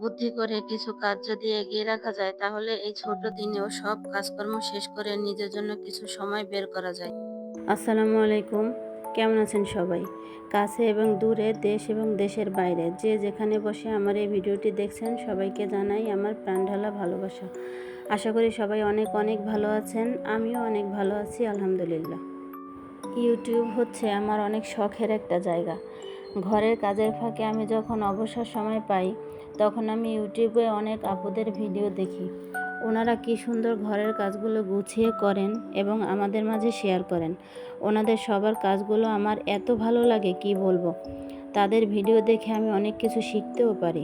বুদ্ধি করে কিছু কাজ যদি এগিয়ে রাখা যায় তাহলে এই ছোট দিনেও সব কাজকর্ম শেষ করে নিজের জন্য কিছু সময় বের করা যায়। আসসালামু আলাইকুম, কেমন আছেন সবাই? কাছে এবং দূরে, দেশ এবং দেশের বাইরে যে যেখানে বসে আমার এই ভিডিওটি দেখছেন সবাইকে জানাই আমার প্রাণঢালা ভালোবাসা। আশা করি সবাই অনেক অনেক ভালো আছেন, আমিও অনেক ভালো আছি আলহামদুলিল্লাহ। ইউটিউব হচ্ছে আমার অনেক শখের একটা জায়গা। ঘরের কাজের ফাঁকে আমি যখন অবসর সময় পাই তখন আমি ইউটিউবে অনেক আপুদের ভিডিও দেখি। ওনারা কি সুন্দর ঘরের কাজগুলো গুছিয়ে করেন এবং আমাদের মাঝে শেয়ার করেন। ওনাদের সবার কাজগুলো আমার এত ভালো লাগে কি বলবো। তাদের ভিডিও দেখে আমি অনেক কিছু শিখতেও পারি।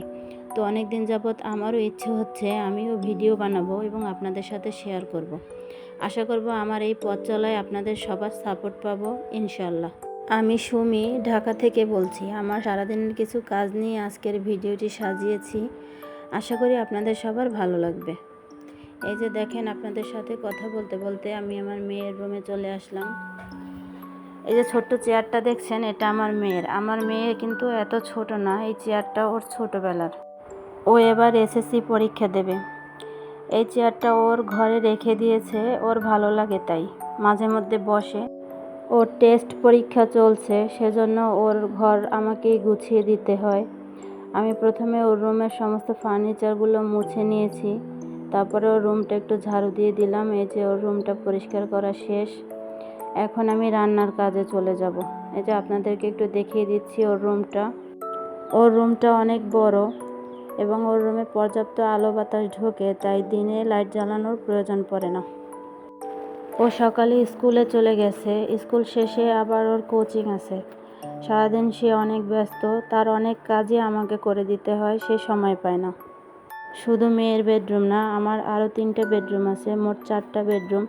তো অনেক দিন যাবৎ আমারও ইচ্ছে হচ্ছে আমিও ভিডিও বানাবো এবং আপনাদের সাথে শেয়ার করব। আশা করব আমার এই পথ চলায় আপনাদের সবার সাপোর্ট পাবো ইনশাল্লাহ। আমি সুমি, ঢাকা থেকে বলছি। আমার সারাদিনের কিছু কাজ নিয়ে আজকের ভিডিওটি সাজিয়েছি। আশা করি আপনাদের সবার ভালো লাগবে। এই যে দেখেন, আপনাদের সাথে কথা বলতে বলতে আমি আমার মেয়ের রুমে চলে আসলাম। এই যে ছোট্ট চেয়ারটা দেখছেন, এটা আমার মেয়ের। আমার মেয়ে কিন্তু এত ছোট না, এই চেয়ারটা ওর ছোটবেলার। ও এবার এসএসসি পরীক্ষা দেবে। এই চেয়ারটা ওর ঘরে রেখে দিয়েছে, ওর ভালো লাগে তাই মাঝে মধ্যে বসে। ওর টেস্ট পরীক্ষা চলছে, সেজন্য ওর ঘর আমাকেই গুছিয়ে দিতে হয়। আমি প্রথমে ওর রুমের সমস্ত ফার্নিচারগুলো মুছে নিয়েছি, তারপরে ওর রুমটা একটু ঝাড়ু দিয়ে দিলাম। এই যে ওর রুমটা পরিষ্কার করা শেষ। এখন আমি রান্নার কাজে চলে যাব। এই যে আপনাদেরকে একটু দেখিয়ে দিচ্ছি ওর রুমটা। ওর রুমটা অনেক বড় এবং ওর রুমে পর্যাপ্ত আলো বাতাস ঢোকে, তাই দিনে লাইট জ্বালানোর প্রয়োজন পড়ে না। ও সকালে স্কুলে চলে গেছে, স্কুল শেষে আবার ওর কোচিং আছে। সারাদিন সে অনেক ব্যস্ত, তার অনেক কাজই আমাকে করে দিতে হয়, সে সময় পায় না। শুধু মেয়ের বেডরুম না, আমার আরও 3টে বেডরুম আছে, মোট 4টা বেডরুম।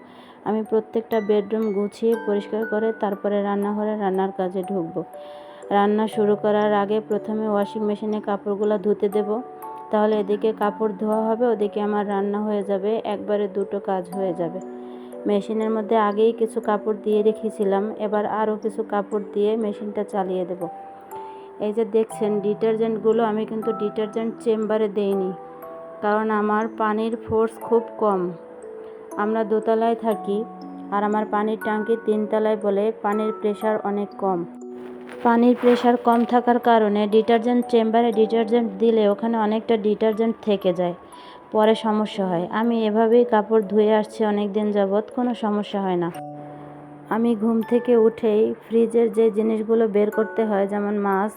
আমি প্রত্যেকটা বেডরুম গুছিয়ে পরিষ্কার করে তারপরে রান্নাঘরে রান্নার কাজে ঢুকবো। রান্না শুরু করার আগে প্রথমে ওয়াশিং মেশিনে কাপড়গুলো ধুতে দেব, তাহলে এদিকে কাপড় ধোয়া হবে, ওদিকে আমার রান্না হয়ে যাবে, একবারে দুটো কাজ হয়ে যাবে। মেশিনের মধ্যে আগেই কিছু কাপড় দিয়ে রেখেছিলাম, এবার আরও কিছু কাপড় দিয়ে মেশিনটা চালিয়ে দেব। এই যে দেখছেন ডিটারজেন্টগুলো আমি কিন্তু ডিটারজেন্ট চেম্বারে দেইনি, কারণ আমার পানির ফোর্স খুব কম। আমরা দোতলায় থাকি আর আমার পানির ট্যাঙ্কি 3তলায় বলে পানির প্রেশার অনেক কম। পানির প্রেশার কম থাকার কারণে ডিটারজেন্ট চেম্বারে ডিটারজেন্ট দিলে ওখানে অনেকটা ডিটারজেন্ট থেকে যায়, পরে সমস্যা হয়। আমি এভাবেই কাপড় ধুয়ে আসছি অনেক দিন যাবৎ, কোনো সমস্যা হয় না। আমি ঘুম থেকে উঠেই ফ্রিজের যে জিনিসগুলো বের করতে হয়, যেমন মাছ,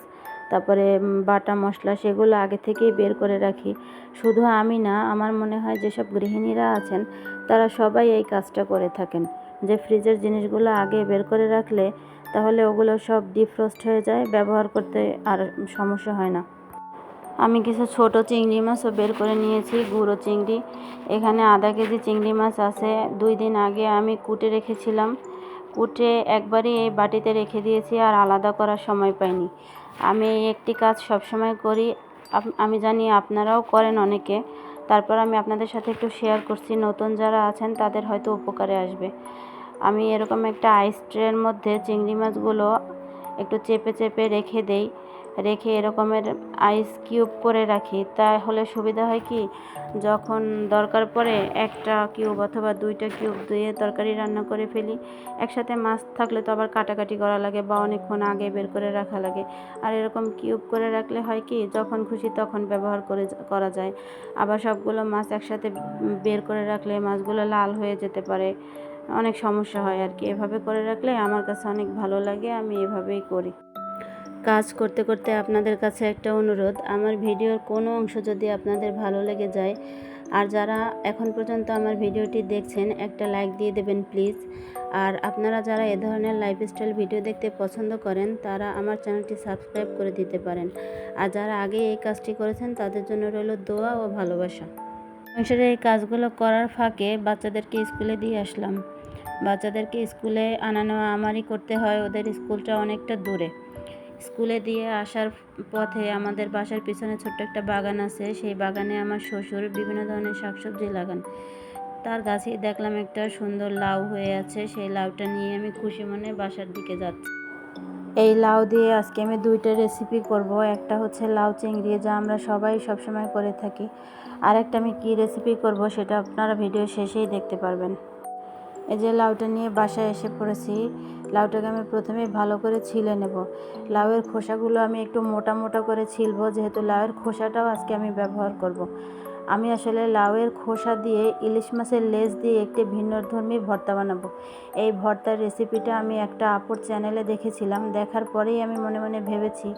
তারপরে বাটা মশলা, সেগুলো আগে থেকেই বের করে রাখি। শুধু আমি না, আমার মনে হয় যেসব গৃহিণীরা আছেন তারা সবাই এই কাজটা করে থাকেন, যে ফ্রিজের জিনিসগুলো আগে বের করে রাখলে তাহলে ওগুলো সব ডিফ্রস্ট হয়ে যায়, ব্যবহার করতে আর সমস্যা হয় না। আমি কিছু ছোট চিংড়ি মাছও বের করে নিয়েছি, গুঁড়ো চিংড়ি। এখানে আধা কেজি চিংড়ি মাছ আছে। 2 দিন আগে আমি কুটে রেখেছিলাম, কুটে একবারই এই বাটিতে রেখে দিয়েছি, আর আলাদা করার সময় পাইনি। আমি এই একটি কাজ সবসময় করি, আমি জানি আপনারাও করেন অনেকে, তারপর আমি আপনাদের সাথে একটু শেয়ার করছি, নতুন যারা আছেন তাদের হয়তো উপকারে আসবে। আমি এরকম একটা আইস ট্রের মধ্যে চিংড়ি মাছগুলো একটু চেপে চেপে রেখে দেই, রেখে এরকমের আইস কিউব করে রাখি। তাহলে সুবিধা হয় কি, যখন দরকার পড়ে একটা কিউব অথবা 2টা কিউব দিয়ে তরকারি রান্না করে ফেলি। একসাথে মাছ থাকলে তো আবার কাটাকাটি করা লাগে বা অনেকক্ষণ আগে বের করে রাখা লাগে। আর এরকম কিউব করে রাখলে হয় কি, যখন খুশি তখন ব্যবহার করা যায়। আবার সবগুলো মাছ একসাথে বের করে রাখলে মাছগুলো লাল হয়ে যেতে পারে, অনেক সমস্যা হয় আর কি। এভাবে করে রাখলে আমার কাছে অনেক ভালো লাগে, আমি এভাবেই করি। কাজ করতে করতে আপনাদের কাছে একটা অনুরোধ, আমার ভিডিওর কোনো অংশ যদি আপনাদের ভালো লেগে যায়, আর যারা এখন পর্যন্ত আমার ভিডিওটি দেখছেন, একটা লাইক দিয়ে দেবেন প্লিজ। আর আপনারা যারা এ ধরনের লাইফস্টাইল ভিডিও দেখতে পছন্দ করেন তারা আমার চ্যানেলটি সাবস্ক্রাইব করে দিতে পারেন। আর যারা আগে এই কাজটি করেছেন তাদের জন্য রইল দোয়া ও ভালোবাসা। সংসারে এই কাজগুলো করার ফাঁকে বাচ্চাদেরকে স্কুলে দিয়ে আসলাম। বাচ্চাদেরকে স্কুলে আনা নেওয়া আমারই করতে হয়, ওদের স্কুলটা অনেকটা দূরে। স্কুলে দিয়ে আসার পথে আমাদের বাসার পিছনে ছোট্ট একটা বাগান আছে, সেই বাগানে আমার শ্বশুর বিভিন্ন ধরনের শাকসবজি লাগান। তার গাছেই দেখলাম একটা সুন্দর লাউ হয়ে আছে, সেই লাউটা নিয়ে আমি খুশি মনে বাসার দিকে যাচ্ছি। এই লাউ দিয়ে আজকে আমি ২টা রেসিপি করব। একটা হচ্ছে লাউ চিংড়ি, যা আমরা সবাই সবসময় করে থাকি। আর একটা আমি কী রেসিপি করব সেটা আপনারা ভিডিও শেষেই দেখতে পারবেন। এই যে লাউটা নিয়ে বাসায় এসে পড়েছি। লাউটাকে আমি প্রথমেই ভালো করে ছিলে নেব। লাউয়ের খোসাগুলো আমি একটু মোটা মোটা করে ছিলব, যেহেতু লাউয়ের খোসাটাও আজকে আমি ব্যবহার করব। আমি আসলে লাউয়ের খোসা দিয়ে ইলিশ মাছের লেজ দিয়ে একটি ভিন্নধর্মী ভর্তা বানাবো। এই ভর্তার রেসিপিটা আমি একটা আপুর চ্যানেলে দেখেছিলাম। দেখার পরেই আমি মনে মনে ভেবেছি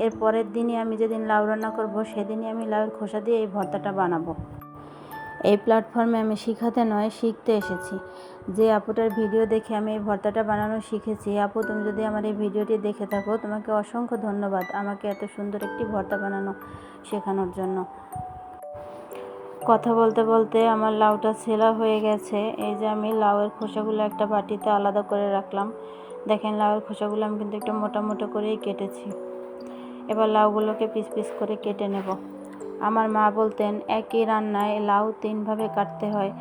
এর পরের দিনই আমি যেদিন লাউ রান্না করব সেদিনই আমি লাউয়ের খোসা দিয়ে এই ভর্তাটা বানাবো। এই প্ল্যাটফর্মে আমি শিখাতে নয়, শিখতে এসেছি। যে আপুটার ভিডিও দেখে আমি এই ভর্তাটা বানানো শিখেছি, আপু তুমি যদি আমার এই ভিডিওটি দেখে থাকো, তোমাকে অসংখ্য ধন্যবাদ আমাকে এত সুন্দর একটি ভর্তা বানানো শেখানোর জন্য। কথা বলতে বলতে আমার লাউটা ছেলা হয়ে গেছে। এই যে আমি লাউয়ের খোসাগুলো একটা বাটিতে আলাদা করে রাখলাম। দেখেন লাউয়ের খোসাগুলো আমি কিন্তু একটু মোটা মোটা করেই কেটেছি। এবার লাউগুলোকে পিস পিস করে কেটে নেব। আমার মা বলতেন একই রান্নায় লাউ 3 ভাবে কাটতে হয়।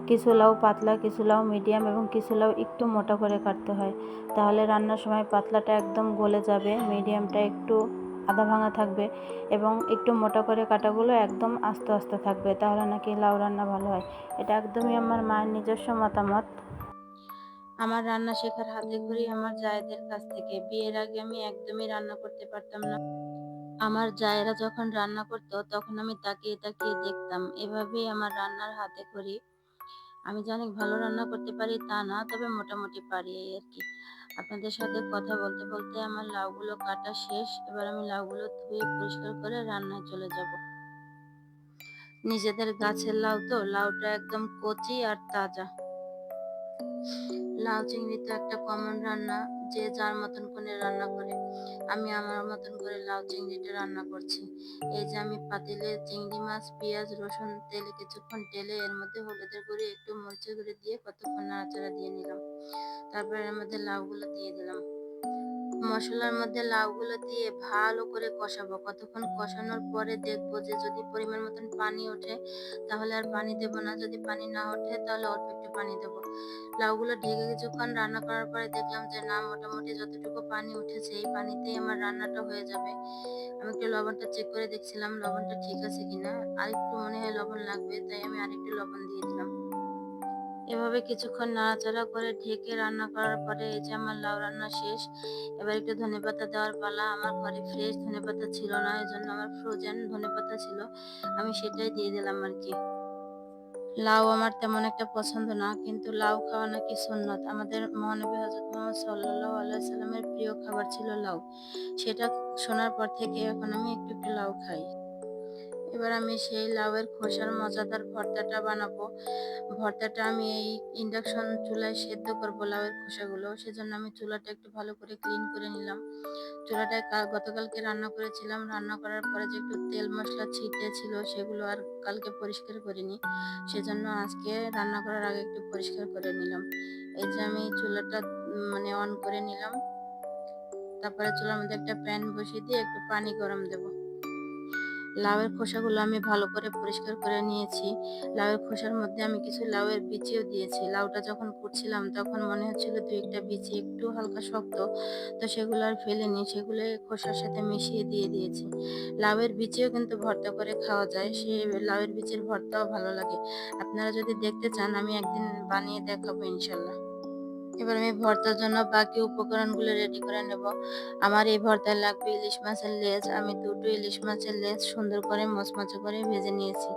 কিছু লাউ পাতলা, কিছু লাউ মিডিয়াম এবং কিছু লাউ একটু মোটা করে কাটতে হয়। তাহলে রান্নার সময় পাতলাটা একদম গলে যাবে, মিডিয়ামটা একটু আধা ভাঙা থাকবে এবং একটু মোটা করে কাটাগুলো একদম আস্তে আস্তে থাকবে। তাহলে নাকি লাউ রান্না ভালো হয়। এটা একদমই আমার মায়ের নিজস্ব মতামত। আমার রান্না শেখার হাতেখড়ি আমার জায়েদের কাছ থেকে। বিয়ের আগে আমি একদমই রান্না করতে পারতাম না। আমার জায়েরা যখন রান্না করতো তখন আমি তাকিয়ে তাকিয়ে দেখতাম। এভাবেই আমার রান্নার হাতেখড়ি। আমি যে অনেক ভালো রান্না করতে পারি তা না, তবে মোটামুটি পারি এই আর কি। আপনাদের সাথে কথা বলতে বলতে আমার লাউগুলো কাটা শেষ। এবার আমি লাউগুলো ধুয়ে পরিষ্কার করে রান্নায় চলে যাব। নিজেদের গাছের লাউ তো, লাউটা একদম কচি আর তাজা। লাউ চিংড়ি তো একটা কমন রান্না, যে যার মতন করে রান্না করে। আমি আমার মতন করে লাউ চিংড়িটা রান্না করছি। এই যে আমি পাতিলে চিংড়ি মাছ, পেঁয়াজ, রসুন তেলে কিছুক্ষণ টেলে এর মধ্যে হলুদের গুঁড়ি একটু মরিচের গুঁড়ি দিয়ে কতক্ষণ নাড়াচাড়া দিয়ে নিলাম। তারপর এর মধ্যে লাউগুলো দিয়ে দিলাম। মশলার মধ্যে লাউগুলো দিয়ে ভালো করে কষাবো। কতক্ষণ কষানোর পরে দেখবো যে যদি পরিমাণ মতন পানি ওঠে তাহলে আর পানি দেবো না, যদি পানি না ওঠে তাহলে অল্প একটু পানি দেবো। লাউগুলো ঢেকে কিছুক্ষণ রান্না করার পরে দেখলাম যে না, মোটামুটি যতটুকু পানি উঠেছে এই পানিতেই আমার রান্নাটা হয়ে যাবে। আমি একটু লবণটা চেক করে দেখছিলাম লবণটা ঠিক আছে কিনা। আরেকটু মনে হয় লবণ লাগবে, তাই আমি আরেকটু লবণ দিয়ে দিলাম। এভাবে কিছুক্ষণ নাড়াচাড়া করে ঢেকে রান্না করার পরে এই যে আমার লাউ রান্না শেষ। এবার একটু ধনেপাতা দেওয়ার পালা। আমার ঘরে ফ্রেশ ধনেপাতা ছিল না, এজন্য আমার ফ্রোজেন ধনেপাতা ছিল, আমি সেটাই দিয়ে দিলাম আর কি। লাউ আমার তেমন একটা পছন্দ না, কিন্তু লাউ খাওয়া নাকি সুন্নত। আমাদের মহানবী হযরত মুহাম্মদ সাল্লাল্লাহু আলাইহি সাল্লামের প্রিয় খাবার ছিল লাউ। সেটা শোনার পর থেকে এখন আমি একটু একটু লাউ খাই। এবার আমি সেই লাউয়ের খোসার মজাদার ভর্তাটা বানাবো। ভর্তাটা আমি এই ইন্ডাকশন চুলায় সেদ্ধ করবো লাউয়ের খোসাগুলো। সেজন্য আমি চুলাটা একটু ভালো করে ক্লিন করে নিলাম। চুলাটায় গতকালকে রান্না করেছিলাম। রান্না করার পরে যে একটু তেল মশলা ছিটে ছিল সেগুলো আর কালকে পরিষ্কার করিনি। সেজন্য আজকে রান্না করার আগে একটু পরিষ্কার করে নিলাম। এই যে আমি চুলাটা মানে অন করে নিলাম। তারপরে চুলার মধ্যে একটা প্যান বসিয়ে দিয়ে একটু পানি গরম দেবো। লাউয়ের খোসাগুলো আমি ভালো করে পরিষ্কার করে নিয়েছি। লাউয়ের খোসার মধ্যে আমি কিছু লাউয়ের বিচিও দিয়েছি। লাউটা যখন কুটছিলাম তখন মনে হচ্ছিল ২-১টা বিচি একটু হালকা শক্ত, তো সেগুলো আর ফেলিনি, সেগুলো খোসার সাথে মিশিয়ে দিয়ে দিয়েছি। লাউয়ের বিচিও কিন্তু ভর্তা করে খাওয়া যায়, সে লাউয়ের বিচির ভর্তাও ভালো লাগে। আপনারা যদি দেখতে চান আমি একদিন বানিয়ে দেখাবো ইনশাল্লাহ। এবার আমি ভর্তার জন্য বাকি উপকরণগুলো রেডি করে নেব। আমার এই ভর্তায় লাগবে ইলিশ মাছের লেজ। আমি 2টো ইলিশ মাছের লেজ সুন্দর করে মচমচে করে ভেজে নিয়েছি।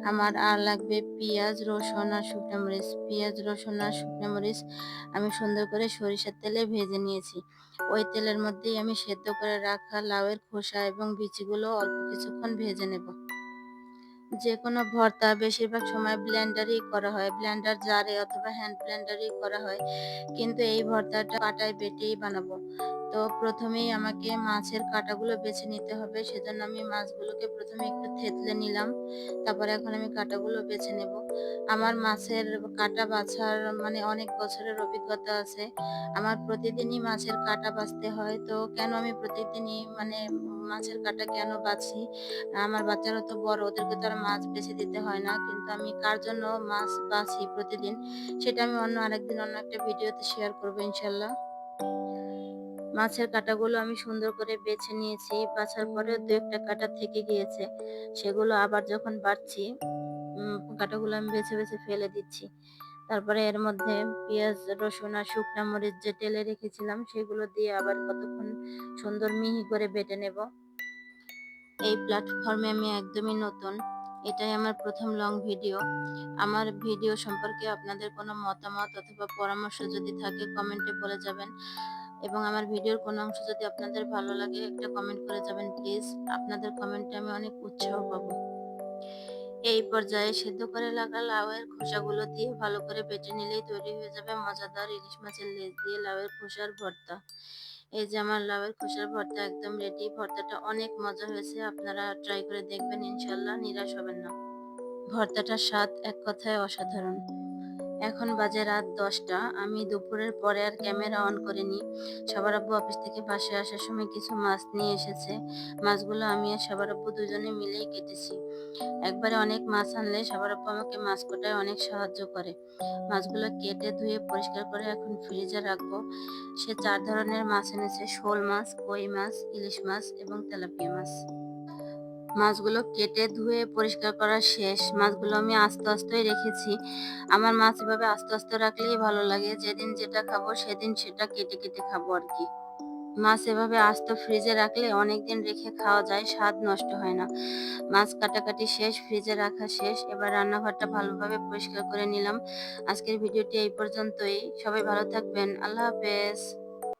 আমার আর লাগবে পেঁয়াজ, রসুন আর শুকনো মরিচ। পেঁয়াজ, রসুন আর শুকনো মরিচ আমি সুন্দর করে সরিষার তেলে ভেজে নিয়েছি। ওই তেলের মধ্যেই আমি সেদ্ধ করে রাখা লাউয়ের খোসা এবং বিচিগুলো অল্প কিছুক্ষণ ভেজে নেব। যেকোনো ভর্তা বেশিরভাগ সময় ব্লেন্ডারেই করা হয়, ব্লেন্ডার জারে অথবা হ্যান্ড ব্লেন্ডারেই করা হয়, কিন্তু এই ভর্তাটা পাটায় বেটেই বানাবো। তো প্রথমেই আমাকে মাছের কাঁটাগুলো বেছে নিতে হবে, সেজন্য আমি মাছগুলোকে প্রথমে একটু থেতলে নিলাম। তারপরে এখন আমি কাঁটাগুলো বেছে নেব। আমার মাছের কাঁটা বাছার মানে অনেক বছরের অভিজ্ঞতা আছে। আমার প্রতিদিনই মাছের কাঁটা বাছতে হয়। তো কেন আমি প্রতিদিনই মানে মাছের কাঁটা কেন বাছি? আমার বাচ্চারা তো বড়, ওদেরকে তো আর মাছ বেছে দিতে হয় না। কিন্তু আমি কার জন্য মাছ বাছি প্রতিদিন সেটা আমি অন্য আরেকদিন অন্য একটা ভিডিওতে শেয়ার করবো ইনশাল্লাহ। মাছের কাঁটাগুলো আমি সুন্দর করে বেছে নিয়েছি। বাছার পরেও ২-১ টা কাঁটা থেকে গিয়েছে। সেগুলো আবার যখন বাছছি কাঁটাগুলো আমি বেছে, বেছে ফেলে দিচ্ছি। তারপরে এর মধ্যে পেঁয়াজ, রসুন আর শুকনা মরিচ যে তেলে রেখেছিলাম সেগুলো দিয়ে আবার কতক্ষণ সুন্দর মিহি করে বেটে নেব। এই প্ল্যাটফর্মে আমি একদমই নতুন। এটাই আমার ১ম লং ভিডিও। আমার ভিডিও সম্পর্কে আপনাদের কোনো মতামত অথবা পরামর্শ যদি থাকে কমেন্টে বলে যাবেন এবং আমার ভিডিওর কোনো অংশ যদি আপনাদের ভালো লাগে একটা কমেন্ট করে যাবেন প্লিজ। আপনাদের কমেন্টে আমি অনেক উৎসাহ পাবো। এই পর্যায়ে সেদ্ধ করে রাখা লাউয়ের খোসাগুলো দিয়ে ভালো করে বেটে নিলেই তৈরি হয়ে যাবে মজাদার ইলিশ মাছের লেজ দিয়ে লাউয়ের খোসার ভর্তা। এই যে আমার লাউয়ের খোসার ভর্তা একদম রেডি। ভর্তাটা অনেক মজা হয়েছে। আপনারা ট্রাই করে দেখবেন, ইনশাল্লাহ নিরাশ হবেন না। ভর্তাটার স্বাদ এক কথায় অসাধারণ। এখন বাজে রাত ১০টা। আমি দুপুরের পরে আর ক্যামেরা অন করিনি। সবার আব্বু অফিস থেকে বাসায় আসার সময় কিছু মাছ নিয়ে এসেছে। মাছগুলো আমি আর সবার আব্বু দুজনে মিলেই কেটেছি। একবারে অনেক মাছ আনলে সবার আব্বু আমাকে মাছ কাটায় অনেক সাহায্য করে। মাছগুলো কেটে ধুয়ে পরিষ্কার করে এখন ফ্রিজে রাখবো। সে ৪ ধরনের মাছ এনেছে: শোল মাছ, কই মাছ, ইলিশ মাছ এবং তেলাপিয়া মাছ। মাছগুলো কেটে ধুয়ে পরিষ্কার করা শেষ। মাছগুলো আমি আস্তে আস্তেই রেখেছি। আমার মাছ এভাবে আস্তে আস্তে রাখলেই ভালো লাগে। যেদিন যেটা খাবো সেদিন সেটা কেটে কেটে খাবো আর কি। মাছ এভাবে আস্ত ফ্রিজে রাখলে অনেকদিন রেখে খাওয়া যায়, স্বাদ নষ্ট হয় না। মাছ কাটাকাটি শেষ, ফ্রিজে রাখা শেষ। এবার রান্নাঘরটা ভালোভাবে পরিষ্কার করে নিলাম। আজকের ভিডিওটি এই পর্যন্তই। সবাই ভালো থাকবেন। আল্লাহ হাফেজ।